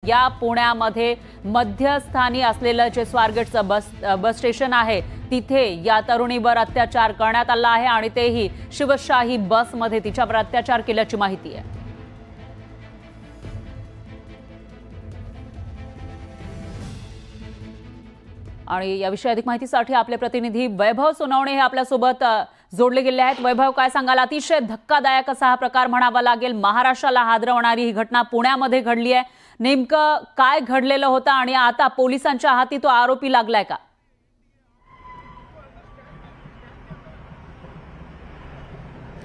या पुण्यामध्ये मध्यस्थानी असलेलं जे स्वारगेटचं बस स्टेशन आहे तिथे या तरुणीवर अत्याचार करण्यात आला आहे आणि तेही शिवशाही बसमध्ये तिच्यावर अत्याचार केल्याची माहिती आहे। आणि याविषयी अधिक माहितीसाठी आपले प्रतिनिधी वैभव सोनवणे हे आपल्या सोबत जोडले गेले आहेत। वैभव, काय सांगाल? अतिशय धक्कादायक असा हा प्रकार म्हणावा लागेल। महाराष्ट्राला हादरवणारी ही घटना पुण्यामध्ये घडली आहे। नेमकं काय घडलेलं होतं आणि आता पोलिसांच्या हाती तो आरोपी लागलाय का?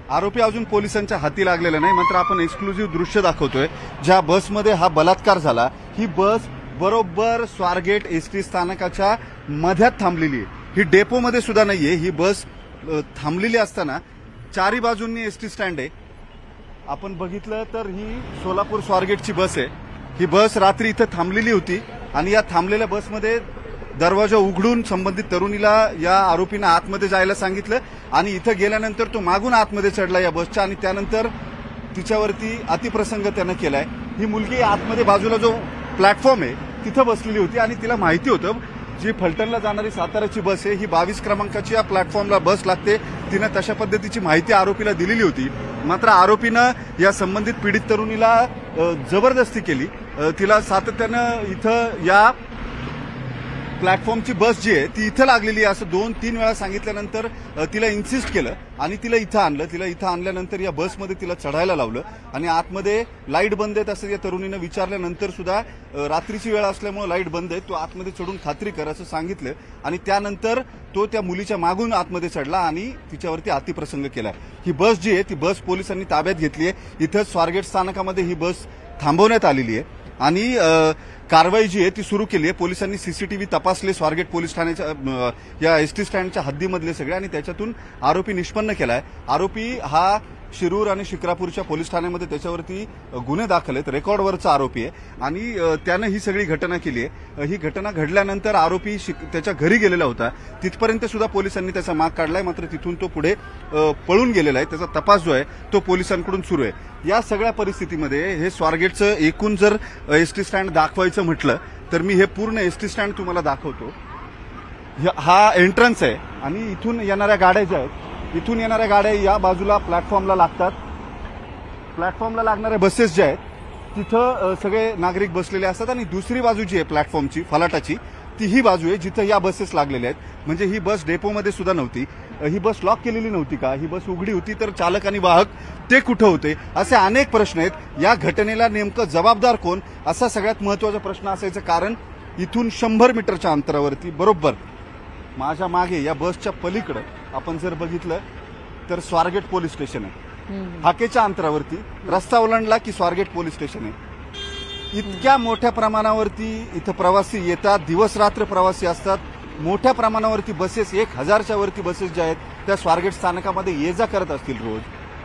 आरोपी अजून पोलिसांच्या हाती लागलेला नाही, मात्र आपण एक्सक्लुझिव्ह दृश्य दाखवतोय ज्या बसमध्ये हा बलात्कार झाला। ही बस बरोबर स्वारगेट एसटी स्थानकाच्या मध्यात थांबलेली आहे। ही डेपोमध्ये सुद्धा नाहीये। ही बस थांबलेली असताना चारी बाजूंनी एसटी स्टँड आहे। आपण बघितलं तर ही सोलापूर स्वारगेटची बस आहे। ही बस रात्री इथं थांबलेली होती आणि या थांबलेल्या बसमध्ये दरवाजा उघडून संबंधित तरुणीला या आरोपीनं आतमध्ये जायला सांगितलं आणि इथं गेल्यानंतर तो मागून आतमध्ये चढला या बसच्या आणि त्यानंतर तिच्यावरती अतिप्रसंग त्यानं केलाय। ही मुलगी आतमध्ये बाजूला जो प्लॅटफॉर्म आहे तिथं बसलेली होती आणि तिला माहिती होतं जी फलटणला जाणारी साताराची बस आहे ही 22 क्रमांकाची या प्लॅटफॉर्मला बस लागते। तिनं तशा पद्धतीची माहिती आरोपीला दिलेली होती, मात्र आरोपीनं या संबंधित पीडित तरुणीला जबरदस्ती केली। तिला सातत्यानं इथं या प्लॅटफॉर्मची बस जी आहे ती इथं लागलेली आहे असं 2-3 वेळा सांगितल्यानंतर तिला इन्सिस्ट केलं आणि तिला इथं आणलं। तिला इथं आणल्यानंतर या बसमध्ये तिला चढायला लावलं आणि आतमध्ये लाईट बंद आहेत असं या तरुणीनं विचारल्यानंतर सुद्धा रात्रीची वेळ असल्यामुळे लाईट बंद आहे, तू आतमध्ये चढून खात्री कर असं सांगितलं आणि त्यानंतर तो त्या मुलीच्या मागून आतमध्ये चढला आणि तिच्यावरती अतिप्रसंग केलाय। ही बस जी आहे ती बस पोलिसांनी ताब्यात घेतली आहे। इथं स्वारगेट स्थानकामध्ये ही बस थांबवण्यात आलेली आहे आणि कारवाई जी आहे ती सुरू केली आहे। पोलिसांनी सीसीटीव्ही तपासले स्वारगेट पोलीस ठाण्याच्या या एसटी स्टँडच्या हद्दीमधले सगळे आणि त्याच्यातून आरोपी निष्पन्न केलाय। आरोपी हा शिरूर आणि शिक्रापूरच्या पोलीस ठाण्यामध्ये त्याच्यावरती गुन्हे दाखल आहेत, रेकॉर्डवरचा आरोपी आहे आणि त्यानं ही सगळी घटना केली आहे। ही घटना घडल्यानंतर आरोपी त्याच्या घरी गेलेला होता, तिथपर्यंत सुद्धा पोलिसांनी त्याचा माग काढलाय, मात्र तिथून तो पुढे पळून गेलेला आहे। त्याचा तपास जो आहे तो पोलिसांकडून सुरू आहे। या सगळ्या परिस्थितीमध्ये हे स्वारगेटचं एकूण जर एसटी स्टँड दाखवायचं म्हटलं तर मी हे पूर्ण एसटी स्टँड तुम्हाला दाखवतो। हा एंट्रन्स आहे आणि इथून येणाऱ्या गाड्या ज्या आहेत इथून येणाऱ्या गाड्या या बाजूला प्लॅटफॉर्मला लागतात। प्लॅटफॉर्मला लागणाऱ्या बसेस ज्या आहेत तिथं सगळे नागरिक बसलेले असतात आणि दुसरी बाजू जी आहे प्लॅटफॉर्मची फलाटाची ती ही बाजू आहे जिथं या बसेस लागलेल्या आहेत। म्हणजे ही बस डेपोमध्ये सुद्धा नव्हती, ही बस लॉक केलेली नव्हती का? ही बस उघडी होती तर चालक आणि वाहक ते कुठं होते? असे अनेक प्रश्न आहेत। या घटनेला नेमकं जबाबदार कोण असा सगळ्यात महत्वाचा प्रश्न असायचा, कारण इथून 100 मीटरच्या अंतरावरती बरोबर माझ्या मागे या बसच्या पलीकडे आपण जर बघितलं तर स्वारगेट पोलीस स्टेशन आहे। हाकेच्या अंतरावरती रस्ता ओलांडला की स्वारगेट पोलीस स्टेशन आहे। इतक्या मोठ्या प्रमाणावरती इथं प्रवासी येतात, दिवस रात्र प्रवासी असतात। मोठ्या प्रमाणावरती बसेस 1000च्या वरती बसेस ज्या आहेत त्या स्वारगेट स्थानकामध्ये ये जा करत असतील रोज।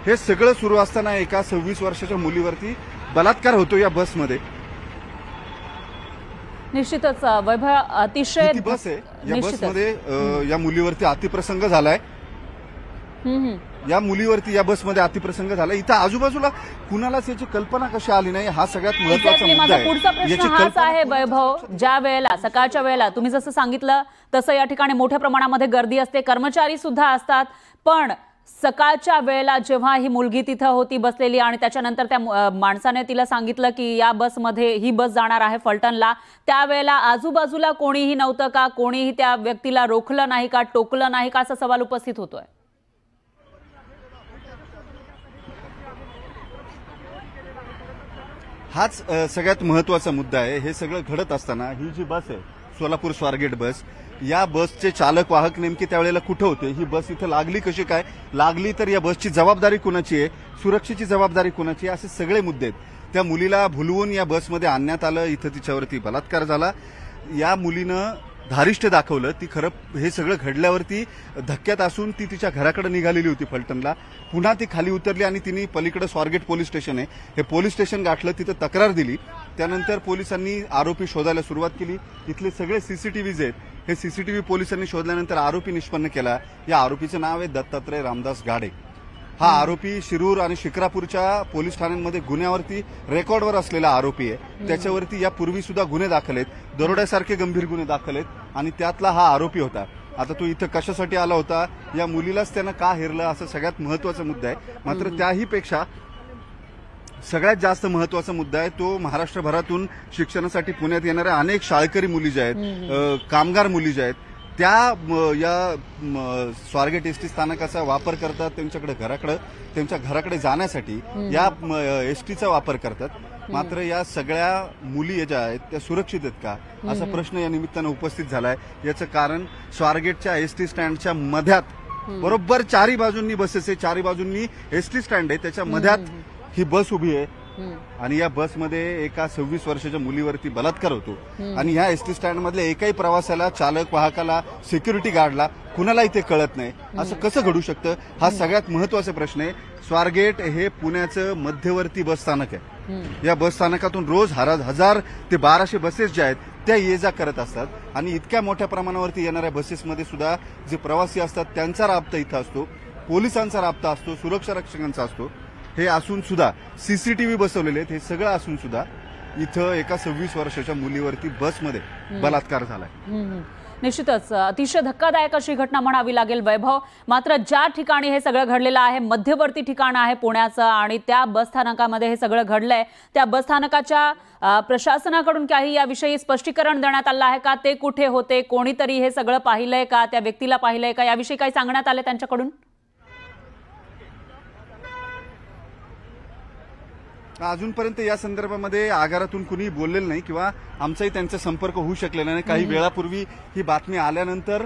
हे सगळं सुरू असताना एका 26 वर्षाच्या मुलीवरती बलात्कार होतो या बसमध्ये। निश्चितच वैभव, अतिशय बस आहे या बसमध्ये या मुलीवरती अतिप्रसंग झालाय। या मुलीवरती या बसमध्ये अतिप्रसंग झाला। इथं आजूबाजूला कुणालाच याची कल्पना कशी आली नाही हा सगळ्यात महत्त्वाचा मुद्दा आहे। पुढचा प्रश्न हाच आहे वैभव, ज्या वेळेला सकाळच्या वेळेला तुम्ही जसं सांगितलं तसं या ठिकाणी मोठ्या प्रमाणामध्ये गर्दी असते, कर्मचारी सुद्धा असतात, पण सकाळच्या वेळेला जेव्हा ही मुलगी तिथं होती बसलेली आणि त्याच्यानंतर त्या माणसाने तिला सांगितलं की या बसमध्ये ही बस जाणार आहे फलटणला, त्यावेळेला आजूबाजूला कोणीही नव्हतं का? कोणीही त्या व्यक्तीला रोखलं नाही का, टोकलं नाही का, असा सवाल उपस्थित होतोय। हाच सगळ्यात महत्वाचा मुद्दा आहे। हे सगळं घडत असताना ही जी बस आहे सोलापूर स्वारगेट बस, या बसचे चालक वाहक नेमके त्यावेळेला कुठे होते? ही बस इथं लागली कशी काय? लागली तर या बसची जबाबदारी कुणाची आहे? सुरक्षेची जबाबदारी कुणाची आहे? असे सगळे मुद्दे आहेत। त्या मुलीला भुलवून या बसमध्ये आणण्यात आलं, इथं तिच्यावरती बलात्कार झाला। या मुलीनं धारिष्ट दाखवलं, ती खरं हे सगळं घडल्यावरती धक्क्यात असून ती तिच्या घराकडे निघालेली होती फलटणला। पुन्हा ती खाली उतरली आणि तिने पलीकडे स्वारगेट पोलीस स्टेशन आहे हे पोलीस स्टेशन गाठलं, तिथं तक्रार दिली। त्यानंतर पोलिसांनी आरोपी शोधायला सुरुवात केली। इथले सगळे सीसीटीव्हीज आहेत हे सीसीटीव्ही पोलिसांनी शोधल्यानंतर आरोपी निष्पन्न केला। या आरोपीचं नाव आहे दत्तात्रय रामदास गाडे। हा आरोपी शिरूर आणि शिक्रापूरच्या पोलीस ठाण्यांमध्ये गुन्ह्यावरती रेकॉर्डवर असलेला आरोपी आहे. त्याच्यावरती यापूर्वी सुद्धा गुन्हे दाखल आहेत, दरोड्यासारखे गंभीर गुन्हे दाखल आहेत आणि त्यातला हा आरोपी होता. आता तो इथं कशासाठी आला होता, या मुलीलाच त्यानं का हेरलं, असं सगळ्यात महत्वाचा मुद्दा आहे. मात्र त्याही पेक्षा सगळ्यात जास्त महत्वाचा मुद्दा आहे तो महाराष्ट्रभरातून शिक्षणासाठी पुण्यात येणाऱ्या अनेक शाळकरी मुली ज्या आहेत, कामगार मुली ज्या आहेत, त्या या स्वारगेट एसटी स्थानकाचा वापर करतात, त्यांच्या घराकडे जाण्यासाठी या एसटीचा वापर करतात. मात्र या सगळ्या मुली ज्या आहेत त्या सुरक्षित आहेत का, असा प्रश्न या निमित्तानं उपस्थित झालाय. याचं कारण स्वारगेटच्या एसटी स्टँडच्या मध्यात बरोबर चारी बाजूंनी बसेस आहे, चारी बाजूंनी एसटी स्टँड आहे, त्याच्या मध्यात ही बस उभी आहे आणि या बसमध्ये एका 26 वर्षाच्या मुलीवरती बलात्कार होतो. आणि या एसटी स्टँड मधल्या एकाही प्रवाशाला, चालक वाहकाला, सिक्युरिटी गार्डला कुणालाही ते कळत नाही. असं कसं घडू शकतं, हा सगळ्यात महत्वाचा प्रश्न आहे. स्वारगेट हे पुण्याचं मध्यवर्ती बस स्थानक आहे. या बस स्थानकातून रोज 1000 ते 1200 बसेस ज्या आहेत त्या ये जा करत असतात आणि इतक्या मोठ्या प्रमाणावरती येणाऱ्या बसेसमध्ये सुद्धा जे प्रवासी असतात त्यांचा राबता इथं असतो, पोलिसांचा राबता असतो, सुरक्षा रक्षकांचा असतो. हे असून सुद्धा सीसीटीव्ही बसवलेले आहेत, हे सगळं असून सुद्धा इथं एका 26 वर्षाच्या मुलीवरती बसमध्ये बलात्कार झालाय. निश्चितच अतिशय धक्कादायक अशी घटना म्हणावी लागेल वैभव. मात्र ज्या ठिकाणी हे सगळं घडलेलं आहे, मध्यवर्ती ठिकाण आहे पुण्याचं आणि त्या बसस्थानकामध्ये हे सगळं घडलंय, त्या बसस्थानकाच्या प्रशासनाकडून काही याविषयी स्पष्टीकरण देण्यात आलं आहे का? ते कुठे होते, कोणीतरी हे सगळं पाहिलंय का, त्या व्यक्तीला पाहिलंय का, याविषयी काही सांगण्यात आलं त्यांच्याकडून? अजूनपर्यंत या संदर्भामध्ये आगारातून कुणी बोललेलं नाही किंवा आमचाही त्यांचा संपर्क होऊ शकलेला नाही. काही वेळापूर्वी ही बातमी आल्यानंतर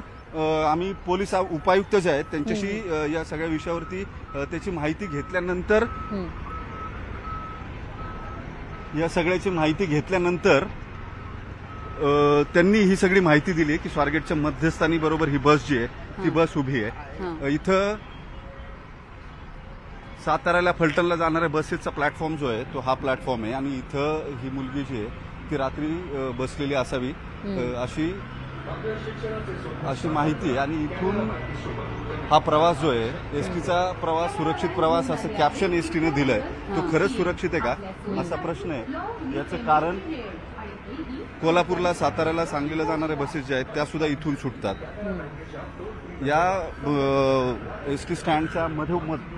आम्ही पोलीस उपायुक्त जे आहेत त्यांच्याशी या सगळ्या विषयावरती त्याची माहिती घेतल्यानंतर त्यांनी ही सगळी माहिती दिली की स्वारगेटच्या मध्यस्थानी बरोबर ही बस जी आहे ती बस उभी आहे. इथं साताऱ्याला फलटणला जाणाऱ्या बसेसचा प्लॅटफॉर्म जो आहे तो हा प्लॅटफॉर्म आहे आणि इथं ही मुलगी जी आहे ती रात्री बसलेली असावी अशी माहिती आहे. आणि इथून हा प्रवास जो आहे एसटीचा प्रवास, सुरक्षित प्रवास असं कॅप्शन एसटीनं दिलंय. तो खरंच सुरक्षित आहे का असा प्रश्न आहे. याचं कारण कोल्हापूरला, साताऱ्याला, सांगलीला जाणाऱ्या बसेस ज्या आहेत त्या सुद्धा इथून सुटतात. या एसटी स्टँडच्या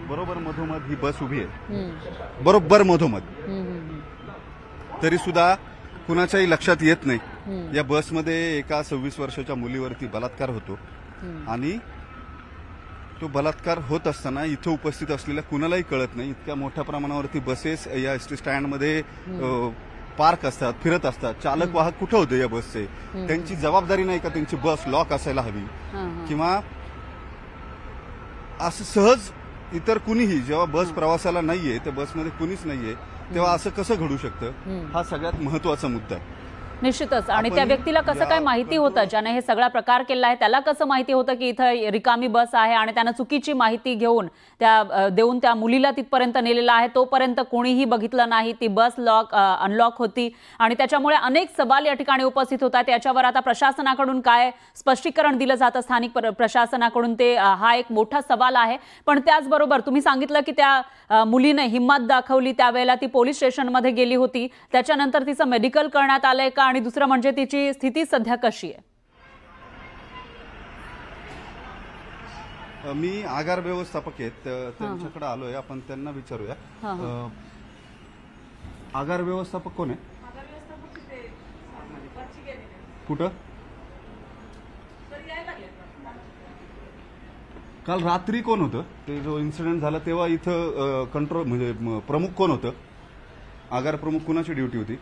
बरोबर मधोमध ही बस उभी आहे, बरोबर मधोमध. तरी सुद्धा कुणाच्याही लक्षात येत नाही या बसमध्ये एका 26 वर्षाच्या मुलीवरती बलात्कार होतो आणि तो बलात्कार होत असताना इथं उपस्थित असलेल्या कुणालाही कळत नाही. इतक्या मोठ्या प्रमाणावरती बसेस या एसटी स्टँडमध्ये पार्क असतात, फिरत असतात. चालक वाहक कुठं होते या बसचे, त्यांची जबाबदारी नाही का त्यांची बस लॉक असायला हवी किंवा असं सहज इतर कुणीही जेव्हा बस प्रवासाला नाहीये, त्या बसमध्ये कुणीच नाहीये, तेव्हा असं कसं घडू शकतं, हा सगळ्यात महत्वाचा मुद्दा आहे. निश्चितच. आणि त्या व्यक्तीला कसं काय माहिती होतं ज्याने हे सगळा प्रकार केला आहे, त्याला कसं माहिती होतं की इथं रिकामी बस आहे आणि त्यानं चुकीची माहिती देऊन त्या मुलीला तिथपर्यंत नेलेला आहे. तोपर्यंत कोणीही बघितलं नाही, ती बस अनलॉक होती आणि त्याच्यामुळे अनेक सवाल या ठिकाणी उपस्थित होतात. याच्यावर आता प्रशासनाकडून काय स्पष्टीकरण दिलं जातं स्थानिक प्रशासनाकडून, ते हा एक मोठा सवाल आहे. पण त्याचबरोबर तुम्ही सांगितलं की त्या मुलीने हिंमत दाखवली, त्यावेळेला ती पोलीस स्टेशनमध्ये गेली होती, त्याच्यानंतर तिचं मेडिकल करण्यात आलंय का, आणि दुसरं म्हणजे तिची स्थिती सध्या कशी आहे? मी आगार व्यवस्थापक आहेत, त्यांच्याकडे आलोय, आपण त्यांना विचारूया. आगार व्यवस्थापक कोण आहे? कुठं? काल रात्री कोण होतं? ते जो इन्सिडेंट झाला तेव्हा इथं कंट्रोल म्हणजे प्रमुख कोण होतं? आगार प्रमुख कुणाची ड्युटी होती?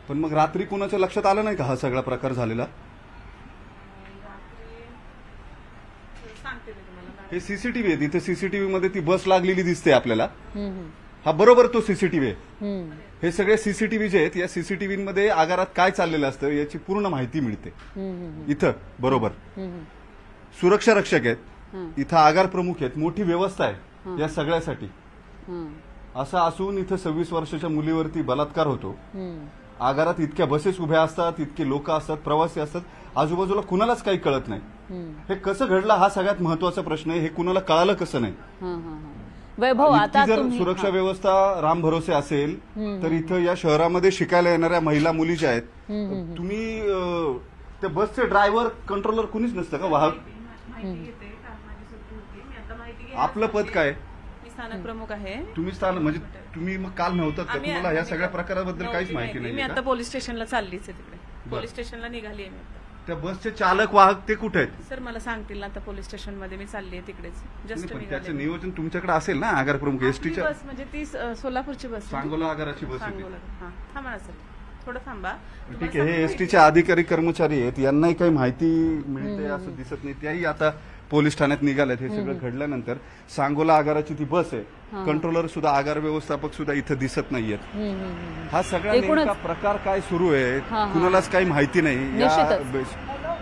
पण मग रात्री कुणाच्या लक्षात आलं नाही का हा सगळा प्रकार झालेला? हे सीसीटीव्ही आहे, तिथे सीसीटीव्ही मध्ये ती बस लागलेली दिसते आपल्याला. हा बरोबर तो सीसीटीव्ही आहे. हे सगळे सीसीटीव्ही जे आहेत या सीसीटीव्ही मध्ये आगारात काय चाललेलं असतं याची पूर्ण माहिती मिळते. इथं बरोबर सुरक्षा रक्षक आहेत, इथं आगार प्रमुख आहेत, मोठी व्यवस्था आहे या सगळ्यासाठी. असं असून इथं 26 वर्षाच्या मुलीवरती बलात्कार होतो. आगारात इतक्या बसेस उभ्या असतात, इतके लोक असतात, प्रवासी असतात आजूबाजूला कुणालाच काही कळत नाही. हे कसं घडलं हा सगळ्यात महत्वाचा प्रश्न आहे. हे कुणाला कळालं कसं नाही. वैभव, आता जर सुरक्षा व्यवस्था राम भरोसे असेल तर इथं या शहरामध्ये शिकायला येणाऱ्या महिला मुली ज्या आहेत, तुम्ही त्या बसचे ड्रायव्हर कंट्रोलर कुणीच नसतं का? वाहक आपलं पद काय? स्थानक प्रमुख आहे. तुम्ही म्हणजे तुम्ही मग काल नव्हतात का? तुम्हाला या सगळ्या प्रकाराबद्दल काहीच माहिती नाही? मी आता पोलीस स्टेशनला चाललीच आहे. तिकडे पोलीस स्टेशनला निघाली आहे मी. त्या बसचे चालक वाहक ते कुठे आहेत? सर मला सांगतील ना, आता पोलीस स्टेशन मध्ये मी चालली आहे तिकडेच. जस्ट त्याचं नियोजन तुमच्याकडे असेल ना? आगार प्रमुख एसटीच्या बस म्हणजे ती सोलापूरची बस, सांगोला आगाराची बस आहे. हा थांबा ना सर, थोडं थांबा. ठीक आहे. हे एसटीचे अधिकारी कर्मचारी आहेत, यांनाही काही माहिती मिळते असं दिसत नाही. त्याही आता पोलीस ठाण्यात निघालेत. हे सगळं घडल्यानंतर सांगोला आगाराची ती बस आहे, कंट्रोलर सुद्धा, आगार व्यवस्थापक सुद्धा इथं दिसत नाहीयेत. हा सगळा नेमका प्रकार काय सुरू आहे कुणालाच काही माहिती नाही.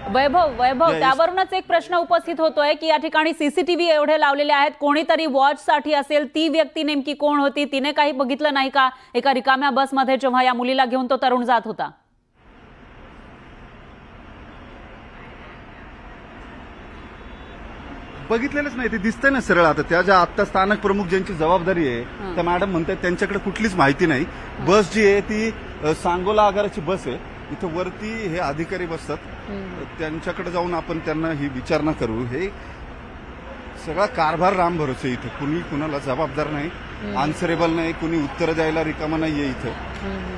वैभव, त्यावरूनच एक प्रश्न उपस्थित होतोय की या ठिकाणी सीसीटीव्ही एवढे लावलेले आहेत, कोणीतरी वॉच साठी असेल. ती व्यक्ती नेमकी कोण होती? तिने काही बघितलं नाही का एका रिकाम्या बसमध्ये जेव्हा या मुलीला घेऊन तो तरुण जात होता? बघितलेलंच नाही. ते दिसतंय ना सरळ. आता त्या ज्या आता स्थानक प्रमुख ज्यांची जबाबदारी आहे त्या मॅडम म्हणतात त्यांच्याकडे कुठलीच माहिती नाही. बस जी आहे ती सांगोला आगाराची बस आहे. इथं वरती हे अधिकारी बसतात, त्यांच्याकडे जाऊन आपण त्यांना ही विचारणा करू. हे सगळा कारभार राम भरोसे. इथं कुणी कुणाला जबाबदार नाही, आन्सरेबल नाही, कुणी उत्तर द्यायला रिकामा नाहीये इथं.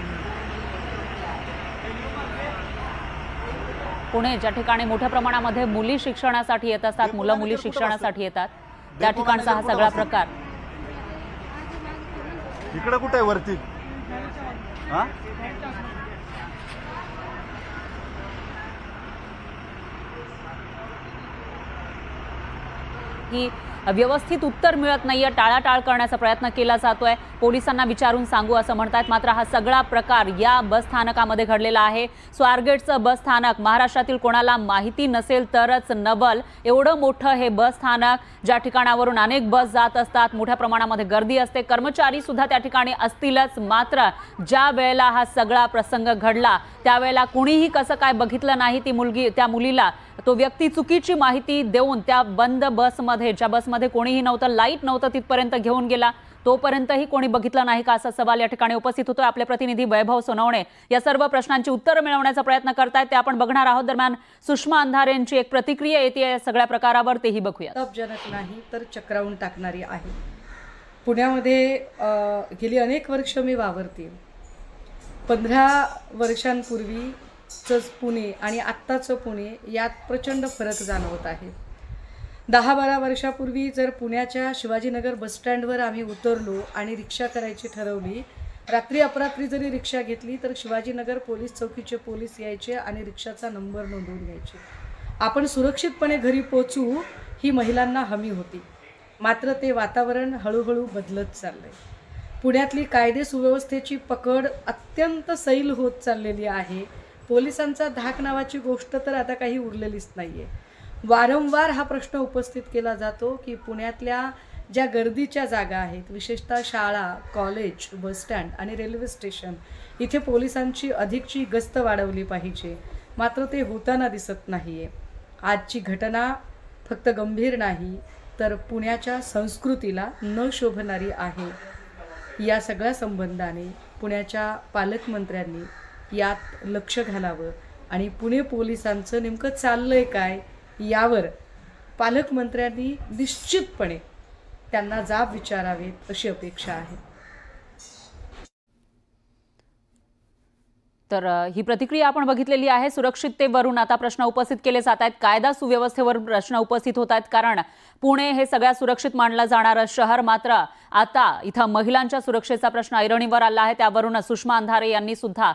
पुणे ज्या ठिकाणी मोठ्या प्रमाणामध्ये मुली शिक्षणासाठी येत असतात, मुलं मुली शिक्षणासाठी येतात, त्या ठिकाणचा हा सगळा प्रकार. इकडे कुठे आहे वरती? हा ही व्यवस्थित उत्तर मिळत नाहीये, टाळाटाळ करण्याचा प्रयत्न केला जातोय. पोलिसांना विचारून सांगू असं म्हणतात. मात्र हा सगळा प्रकार या बस स्थानकामध्ये घडलेला आहे. स्वारगेटचं बस स्थानक महाराष्ट्रातील कोणाला माहिती नसेल तरच नवल. एवढं मोठं हे बस स्थानक, ज्या ठिकाणावरून अनेक बस जात असतात, मोठ्या प्रमाणामध्ये गर्दी असते, कर्मचारी सुद्धा त्या ठिकाणी असतीलच. मात्र ज्या वेळेला हा सगळा प्रसंग घडला त्यावेळेला कुणीही कसं काय बघितलं नाही. ती मुलगी, त्या मुलीला तो व्यक्ती चुकीची माहिती देऊन त्या बंद बसमध्ये, ज्या बसमध्ये कोणीही नव्हतं, लाईट नव्हतं, तिथपर्यंत घेऊन गेला. तोपर्यंतही कोणी बघितलं नाही का असा सवाल या ठिकाणी उपस्थित होतोय. आपले प्रतिनिधी वैभव सोनवणे या सर्व प्रश्नांची उत्तरं मिळवण्याचा प्रयत्न करतायत, ते आपण बघणार आहोत. दरम्यान सुषमा अंधारेंची एक प्रतिक्रिया येते या सगळ्या प्रकारावर, तेही बघूया. अपजनक नाही तर चक्रावून टाकणारी आहे. पुण्यामध्ये गेली अनेक वर्ष मी वावरते. 15 वर्षांपूर्वीचं पुणे आणि आत्ताचं पुणे यात प्रचंड फरक जाणवत आहे. 10-12 वर्षापूर्वी जर पुण्याच्या शिवाजीनगर बसस्टँडवर आम्ही उतरलो आणि रिक्षा करायची ठरवली, रात्री अपरात्री जरी रिक्षा घेतली तर शिवाजीनगर पोलीस चौकीचे पोलीस यायचे आणि रिक्षाचा नंबर नोंदवून घ्यायचे. आपण सुरक्षितपणे घरी पोचू ही महिलांना हमी होती. मात्र ते वातावरण हळूहळू बदलत चाललंय. पुण्यातली कायदे सुव्यवस्थेची पकड अत्यंत सैल होत चाललेली आहे. पोलिसांचा धाक नावाची गोष्ट तर आता काही उरलेलीच नाहीये. वारंवार हा प्रश्न उपस्थित केला जातो की पुण्यातल्या ज्या गर्दीच्या जागा आहेत, विशेषतः शाळा, कॉलेज, बसस्टँड आणि रेल्वे स्टेशन, इथे पोलिसांची अधिकची गस्त वाढवली पाहिजे. मात्र ते होताना दिसत नाहीये. आजची घटना फक्त गंभीर नाही तर पुण्याच्या संस्कृतीला न शोभणारी आहे. या सगळ्या संबंधाने पुण्याच्या पालकमंत्र्यांनी यात लक्ष घालावं आणि पुणे पोलिसांचं नेमकं चाललंय काय यावर पालकमंत्र्यांनी निश्चितपणे त्यांना जाब विचारावेत अशी अपेक्षा आहे. तर ही प्रतिक्रिया आपण बघितलेली आहे. सुरक्षिततेवरून आता प्रश्न उपस्थित केले जात आहेत, कायदा सुव्यवस्थेवर प्रश्न उपस्थित होत आहेत. कारण पुणे हे सगळ्यात सुरक्षित मानलं जाणारं शहर, मात्र आता इथं महिलांच्या सुरक्षेचा प्रश्न ऐरणीवर आला आहे. त्यावरून सुषमा अंधारे यांनी सुद्धा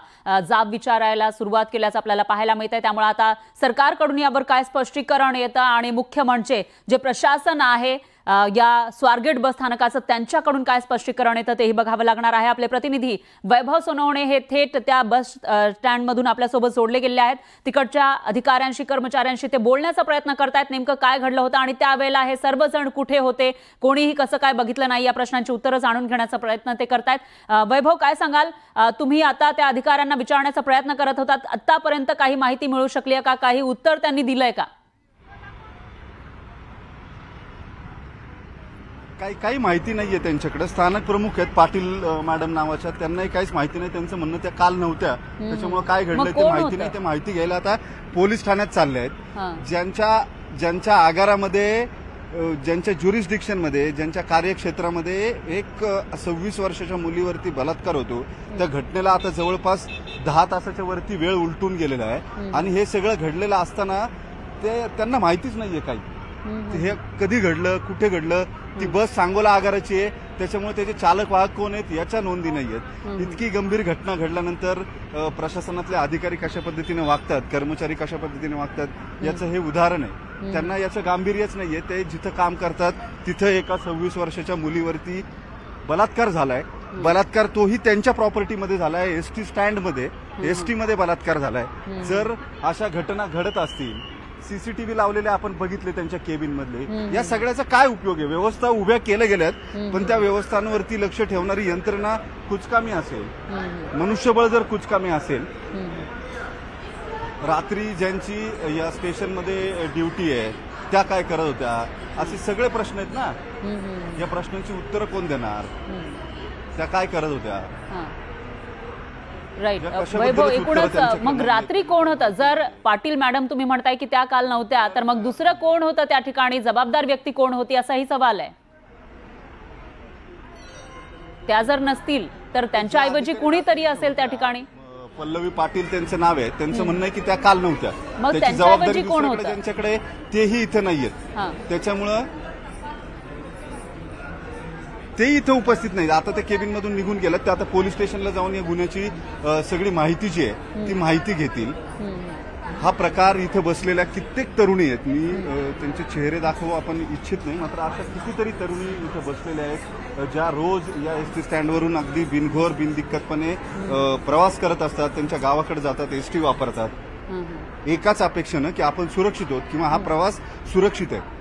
जाब विचारायला सुरुवात केल्याचं आपल्याला पाहायला मिळतंय. त्यामुळे आता सरकारकडून यावर काय स्पष्टीकरण येतं आणि मुख्य म्हणजे जे प्रशासन आहे या स्वारगेट बस स्थानकाचं त्यांच्याकडून काय स्पष्टीकरण येतं तेही बघावं लागणार आहे. आपले प्रतिनिधी वैभव सोनवणे हे थेट त्या बस स्टँडमधून आपल्यासोबत जोडले गेले आहेत. तिकडच्या अधिकाऱ्यांशी कर्मचाऱ्यांशी ते बोलण्याचा प्रयत्न करतायत. नेमकं काय घडलं होतं आणि त्यावेळेला हे सर्वजण कुठे होते, कोणीही कसं काय बघितलं नाही, या प्रश्नांची उत्तरं जाणून घेण्याचा प्रयत्न ते करतायत. वैभव, काय सांगाल? तुम्ही आता त्या अधिकाऱ्यांना विचारण्याचा प्रयत्न करत होतात, आतापर्यंत काही माहिती मिळू शकली आहे का? काही उत्तर त्यांनी दिलंय का? काही माहिती नाहीये त्यांच्याकडे. स्थानक प्रमुख आहेत पाटील मॅडम नावाच्या, त्यांनाही काहीच माहिती नाही. त्यांचं म्हणणं त्या काल नव्हत्या, त्याच्यामुळे काय घडलंय ते माहिती नाही. ते माहिती घ्यायला आता पोलीस ठाण्यात चालले आहेत. ज्यांच्या आगारामध्ये, ज्यांच्या ज्युरिस्डिक्शनमध्ये, ज्यांच्या कार्यक्षेत्रामध्ये एक 26 वर्षाच्या मुलीवरती बलात्कार होतो, त्या घटनेला आता जवळपास 10 तासाच्या वरती वेळ उलटून गेलेला आहे. आणि हे सगळं घडलेलं असताना त्यांना माहितीच नाहीये काही. हे कधी घडलं, कुठे घडलं. ती बस सांगोला आगाराची आहे, त्याच्यामुळे त्याचे चालक वाहक कोण आहेत याच्या नोंदी नाहीयेत. इतकी गंभीर घटना घडल्यानंतर प्रशासनातले अधिकारी कशा पद्धतीने वागतात, कर्मचारी कशा पद्धतीने वागतात याचं हे उदाहरण आहे. त्यांना याचं गांभीर्यच नाहीये. ते जिथं काम करतात तिथं एका 26 वर्षाच्या मुलीवरती बलात्कार झालाय. बलात्कार तोही त्यांच्या प्रॉपर्टीमध्ये झालाय, एसटी स्टँडमध्ये, एसटी मध्ये बलात्कार झालाय. जर अशा घटना घडत असतील, सीसीटीव्ही लावलेले आपण बघितले त्यांच्या केबिन मधले, या सगळ्याचा काय उपयोग आहे? व्यवस्था उभ्या केल्या गेल्यात, पण त्या व्यवस्थांवरती लक्ष ठेवणारी यंत्रणा कुचकामी असेल, मनुष्यबळ जर कुचकामी असेल, रात्री ज्यांची या स्टेशनमध्ये ड्युटी आहे त्या काय करत होत्या, असे सगळे प्रश्न आहेत ना. या प्रश्नांची उत्तरं कोण देणार? त्या काय करत होत्या? राईट. वैभव, एकूणच मग रात्री कोण होतं? जर पाटील मॅडम तुम्ही म्हणताय की त्या काल नव्हत्या, तर मग दुसरं कोण होतं त्या ठिकाणी? जबाबदार व्यक्ती कोण होती असाही सवाल आहे. त्या जर नसतील तर त्यांच्याऐवजी कुणीतरी असेल त्या ठिकाणी. पल्लवी पाटील त्यांचं नाव आहे. त्यांचं म्हणणं आहे की त्या काल नव्हत्या. मग त्यांच्याऐवजी कोण होतं? त्यांच्याकडे तेही इथं नाहीयेत, त्याच्यामुळं तेही इथं उपस्थित नाहीत. आता ते केबिनमधून निघून गेलं, ते आता पोलीस स्टेशनला जाऊन या गुन्ह्याची सगळी माहिती जी आहे ती माहिती घेतील. हा प्रकार इथं बसलेल्या कित्येक तरुणी आहेत, मी त्यांचे चेहरे दाखवू आपण इच्छित नाही, मात्र अशा कितीतरी तरुणी इथं बसलेल्या आहेत ज्या रोज या एसटी स्टँडवरून अगदी बिनघोर बिनदिक्कतपणे प्रवास करत असतात, त्यांच्या गावाकडे जातात, एसटी वापरतात, एकाच अपेक्षेनं की आपण सुरक्षित आहोत किंवा हा प्रवास सुरक्षित आहे.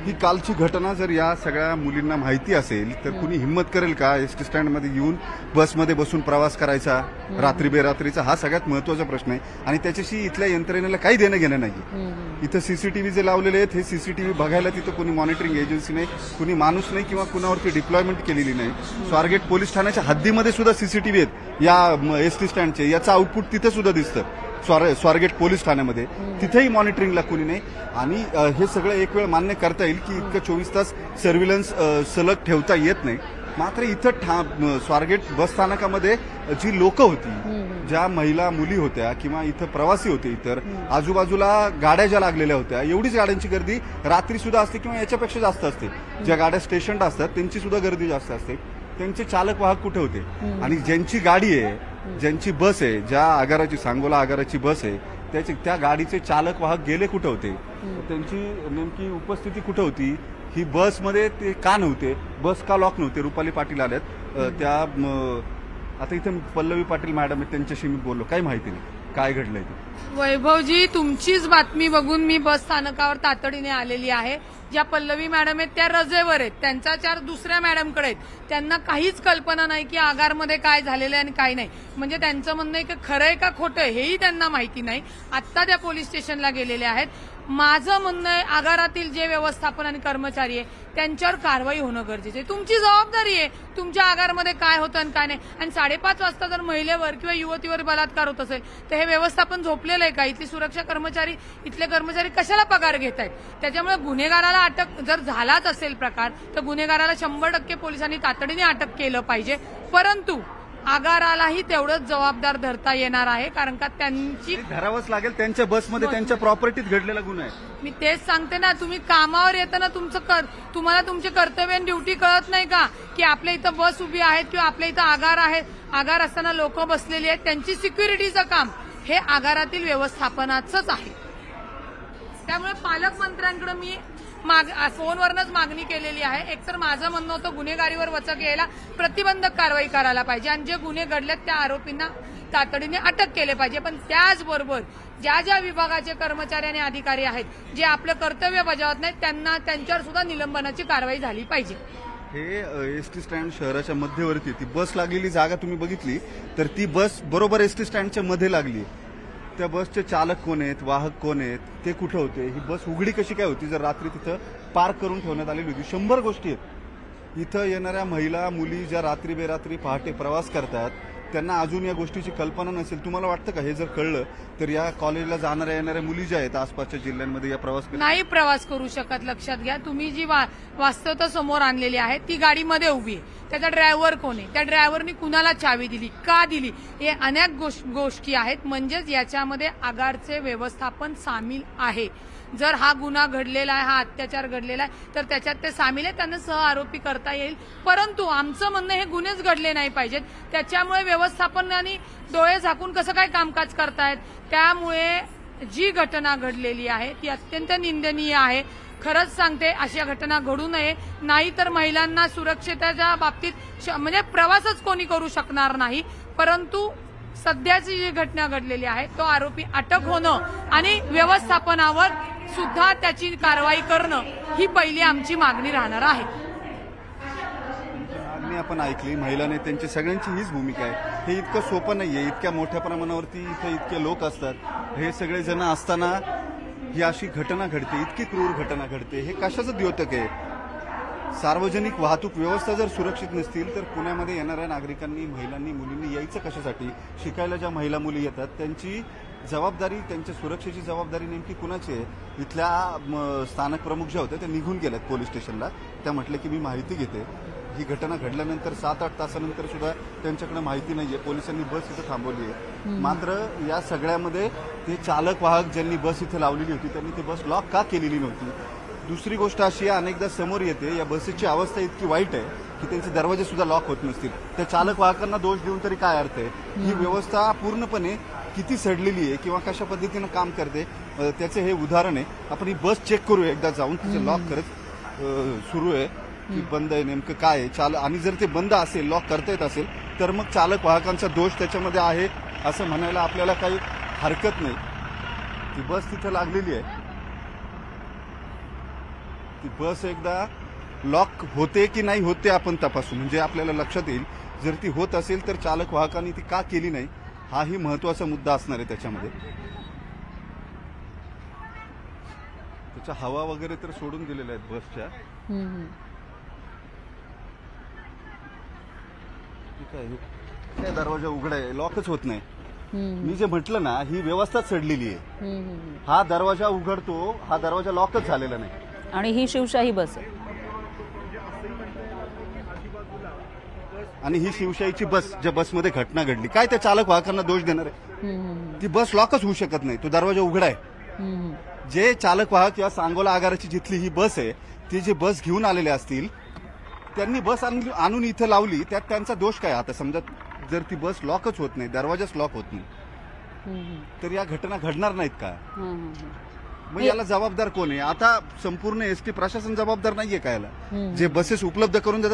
ही कालची घटना जर या सगळ्या मुलींना माहिती असेल तर कुणी हिंमत करेल का एसटी स्टँडमध्ये येऊन बसमध्ये बसून प्रवास करायचा रात्री बेरात्रीचा? हा सगळ्यात महत्वाचा प्रश्न आहे आणि त्याच्याशी इथल्या यंत्रणेला काही देणं घेणं नाहीये. इथं सीसीटीव्ही जे लावलेले आहेत हे सीसीटीव्ही बघायला तिथं कुणी मॉनिटरिंग एजन्सी नाही, कुणी माणूस नाही किंवा कुणावरती डिप्लॉयमेंट केलेली नाही. स्वारगेट पोलीस ठाण्याच्या हद्दीमध्ये सुद्धा सीसीटीव्ही आहेत या एसटी स्टँडचे, याचं आउटपुट तिथं सुद्धा दिसतं स्वारगेट पोलीस ठाण्यामध्ये. तिथेही मॉनिटरिंगला कुणी नाही. आणि हे सगळं एक वेळ मान्य करता येईल की इतकं 24 तास सर्व्हिलन्स सलग ठेवता येत नाही, मात्र इथं स्वारगेट बस स्थानकामध्ये जी लोक होती, ज्या महिला मुली होत्या किंवा इथं प्रवासी होते, इतर आजूबाजूला गाड्या ज्या लागलेल्या होत्या, एवढीच गाड्यांची गर्दी रात्री सुद्धा असते किंवा याच्यापेक्षा जास्त असते. ज्या गाड्या स्टेशनला असतात त्यांची सुद्धा गर्दी जास्त असते. त्यांचे चालक वाहक कुठे होते? आणि ज्यांची गाडी आहे, ज्यांची बस आहे, ज्या आगाराची सांगोला आगाराची बस आहे, त्या गाडीचे चालक वाहक गेले कुठे होते? त्यांची नेमकी उपस्थिती कुठे होती? ही बसमध्ये ते का नव्हते? बस का लॉक नव्हते? रुपाली पाटील आल्यात त्या आता इथे पल्लवी पाटील मॅडम आहेत, त्यांच्याशी मी बोललो, काही माहिती नाही काय घडलंय ते. वैभवजी, तुमचीच बातमी बघून मी बस स्थानकावर तातडीने आलेली आहे. ज्या पल्लवी मॅडम आहेत त्या रजेवर आहेत, त्यांचा चार दुसऱ्या मॅडमकडे आहेत. त्यांना काहीच कल्पना नाही की आगारमध्ये काय झालेलं आहे आणि काय नाही. म्हणजे त्यांचं म्हणणं आहे की खरंय का खोटं हेही त्यांना माहिती नाही. आत्ता त्या पोलीस स्टेशनला गेलेल्या आहेत. माझं म्हणणं आहे आगारातील जे व्यवस्थापन आणि कर्मचारी आहे त्यांच्यावर कारवाई होणं गरजेचं आहे. तुमची जबाबदारी आहे तुमच्या आगारमध्ये काय होतं आणि काय नाही. आणि 5:30 वाजता जर महिलेवर किंवा युवतीवर बलात्कार होत असेल तर हे व्यवस्थापन झोपलेलं आहे का? इथली सुरक्षा कर्मचारी, इथले कर्मचारी कशाला पगार घेत आहेत? त्याच्यामुळे गुन्हेगाराला अटक जर झालाच असेल प्रकार तर गुन्हेगाराला 100% पोलिसांनी तातडीने अटक केलं पाहिजे. परंतु आगारालाही तेवढंच जबाबदार धरता येणार आहे, कारण का त्यांची धरावंच लागेल. त्यांच्या बसमध्ये त्यांच्या प्रॉपर्टीत घडलेला गुन्हा आहे. मी तेच सांगते ना, तुम्ही कामावर येताना तुम्हाला तुमचे कर्तव्य आणि ड्युटी कळत नाही का? की आपल्या इथं बस उभी आहेत किंवा आपल्या इथं आगार आहे, आगार असताना लोक बसलेली आहेत, त्यांची सिक्युरिटीचं काम हे आगारातील व्यवस्थापनाचंच आहे. त्यामुळे पालकमंत्र्यांकडे मी फोनवरनच मागणी केलेली आहे. एकतर माझं म्हणणं होतं गुन्हेगारीवर वचक यायला प्रतिबंधक कारवाई करायला पाहिजे आणि जे गुन्हे घडलेत त्या आरोपींना तातडीने अटक केले पाहिजे. पण त्याचबरोबर ज्या ज्या विभागाचे कर्मचारी आणि अधिकारी आहेत जे आपलं कर्तव्य बजावत नाहीत त्यांच्यावर सुद्धा निलंबनाची कारवाई झाली पाहिजे. हे एसटी स्टँड शहराच्या मध्यवर्ती ती बस लागलेली जागा तुम्ही बघितली तर ती बस बरोबर एसटी स्टँडच्या मध्ये लागली. त्या बसचे चालक कोण आहेत, वाहक कोण आहेत, ते कुठे होते, ही बस उघडी कशी काय होती जर रात्री तिथं पार्क करून ठेवण्यात आलेली होती. 100 गोष्टी आहेत. इथं येणाऱ्या महिला मुली ज्या रात्री बेरात्री पहाटे प्रवास करतात त्यांना अजून या गोष्टीची कल्पना नसेल. तुम्हाला वाटतं का हे जर कळलं तर या कॉलेजला जाणाऱ्या येणाऱ्या मुली ज्या आहेत आसपासच्या जिल्ह्यांमध्ये या नाही प्रवास करू शकत. लक्षात घ्या, तुम्ही जी वास्तवता समोर आणलेली आहे ती गाडीमध्ये उभी आहे. त्याचा ड्रायव्हर कोण आहे, त्या ड्रायव्हरनी कुणाला चावी दिली, का दिली, हे अनेक गोष्टी आहेत. म्हणजेच याच्यामध्ये आगारचे व्यवस्थापन सामील आहे. जर हा गुन्हा घडलेला आहे, हा अत्याचार घडलेला आहे तर त्याच्यात ते सामील आहे, त्यांना सह आरोपी करता येईल. परंतु आमचं म्हणणं हे गुन्हेच घडले नाही पाहिजेत. त्याच्यामुळे व्यवस्थापनाने डोळे झाकून कसं काय कामकाज करतायत. त्यामुळे जी घटना घडलेली आहे ती अत्यंत निंदनीय आहे. खरंच सांगते, अशा घटना घडू नये. नाहीतर महिलांना सुरक्षिततेच्या बाबतीत म्हणजे प्रवासच कोणी करू शकणार नाही. परंतु सध्याची जी घटना घडलेली आहे तो आरोपी अटक होणं आणि व्यवस्थापनावर सुद्धा त्याची कारवाई करणं ही पहिली आमची मागणी राहणार आहे. मागणी आपण ऐकली, महिला नेत्यांची सगळ्यांची हीच भूमिका आहे. हे इतकं सोपं नाहीये. इतक्या मोठ्या प्रमाणावरती इथे इतके लोक असतात, हे सगळे जण असताना ही अशी घटना घडते, इतकी क्रूर घटना घडते. हे कशाचं द्योतक आहे. सार्वजनिक वाहतूक व्यवस्था जर सुरक्षित नसतील तर पुण्यामध्ये येणाऱ्या नागरिकांनी, महिलांनी, मुलींनी यायचं कशासाठी. शिकायला ज्या महिला मुली येतात त्यांची जबाबदारी, त्यांच्या सुरक्षेची जबाबदारी नेमकी कुणाची आहे. इथल्या स्थानक प्रमुख ज्या होत्या त्या निघून गेल्यात पोलीस स्टेशनला. त्या म्हटलं की मी माहिती घेते. ही घटना घडल्यानंतर 7-8 तासानंतर सुद्धा त्यांच्याकडे माहिती नाहीये. पोलिसांनी बस इथं थांबवली आहे. मात्र या सगळ्यामध्ये ते चालक वाहक ज्यांनी बस इथे लावलेली होती त्यांनी ती बस लॉक का केलेली नव्हती. दुसरी गोष्ट अशी आहे, अनेकदा समोर येते या बसेसची अवस्था इतकी वाईट आहे की त्यांचे दरवाजे सुद्धा लॉक होत नसतील. त्या चालक वाहकांना दोष देऊन तरी काय अर्थ आहे. ही व्यवस्था पूर्णपणे किती सडलेली आहे किंवा कशा पद्धतीनं काम करते त्याचे हे उदाहरण आहे. आपण ही बस चेक करूया एकदा जाऊन. तिचं लॉक करत सुरू आहे की बंद आहे, नेमकं काय आहे. आणि जर ते बंद असेल, लॉक करता येत असेल तर मग चालक वाहकांचा दोष त्याच्यामध्ये आहे असं म्हणायला आपल्याला काही हरकत नाही. ती बस तिथं लागलेली आहे. ती बस एकदा लॉक होते की नाही होते आपण तपासू, म्हणजे आपल्याला लक्षात येईल. जर ती होत असेल तर चालक वाहकांनी ती का केली नाही हाही महत्वाचा मुद्दा असणार आहे त्याच्यामध्ये. त्याच्या हवा वगैरे तर सोडून दिलेल्या आहेत बसच्या. ठीक आहे, काय दरवाजा उघडा आहे, लॉकच होत नाही. मी जे म्हटलं ना, ही व्यवस्थाच सडलेली आहे. हा दरवाजा उघडतो, हा दरवाजा लॉकच झालेला नाही. आणि ही शिवशाही बस आहे. आणि ही शिवशाहीची बस, ज्या बसमध्ये घटना घडली, काय त्या चालक वाहकांना दोष देणार आहे. ती बस लॉकच होऊ शकत नाही, तो दरवाजा उघडा आहे. जे चालक वाहक या सांगोला आगाराची जिथली ही बस आहे ती जे बस घेऊन आलेले असतील त्यांनी बस आणून इथं लावली, त्यात त्यांचा दोष काय. आता समजा जर ती बस लॉकच होत नाही, दरवाजाच लॉक होत नाही तर या घटना घडणार नाहीत का. मग याला जबाबदार कोण आहे. आता संपूर्ण एसटी प्रशासन जबाबदार नाहीये का याला. जे बसेस उपलब्ध करून देतात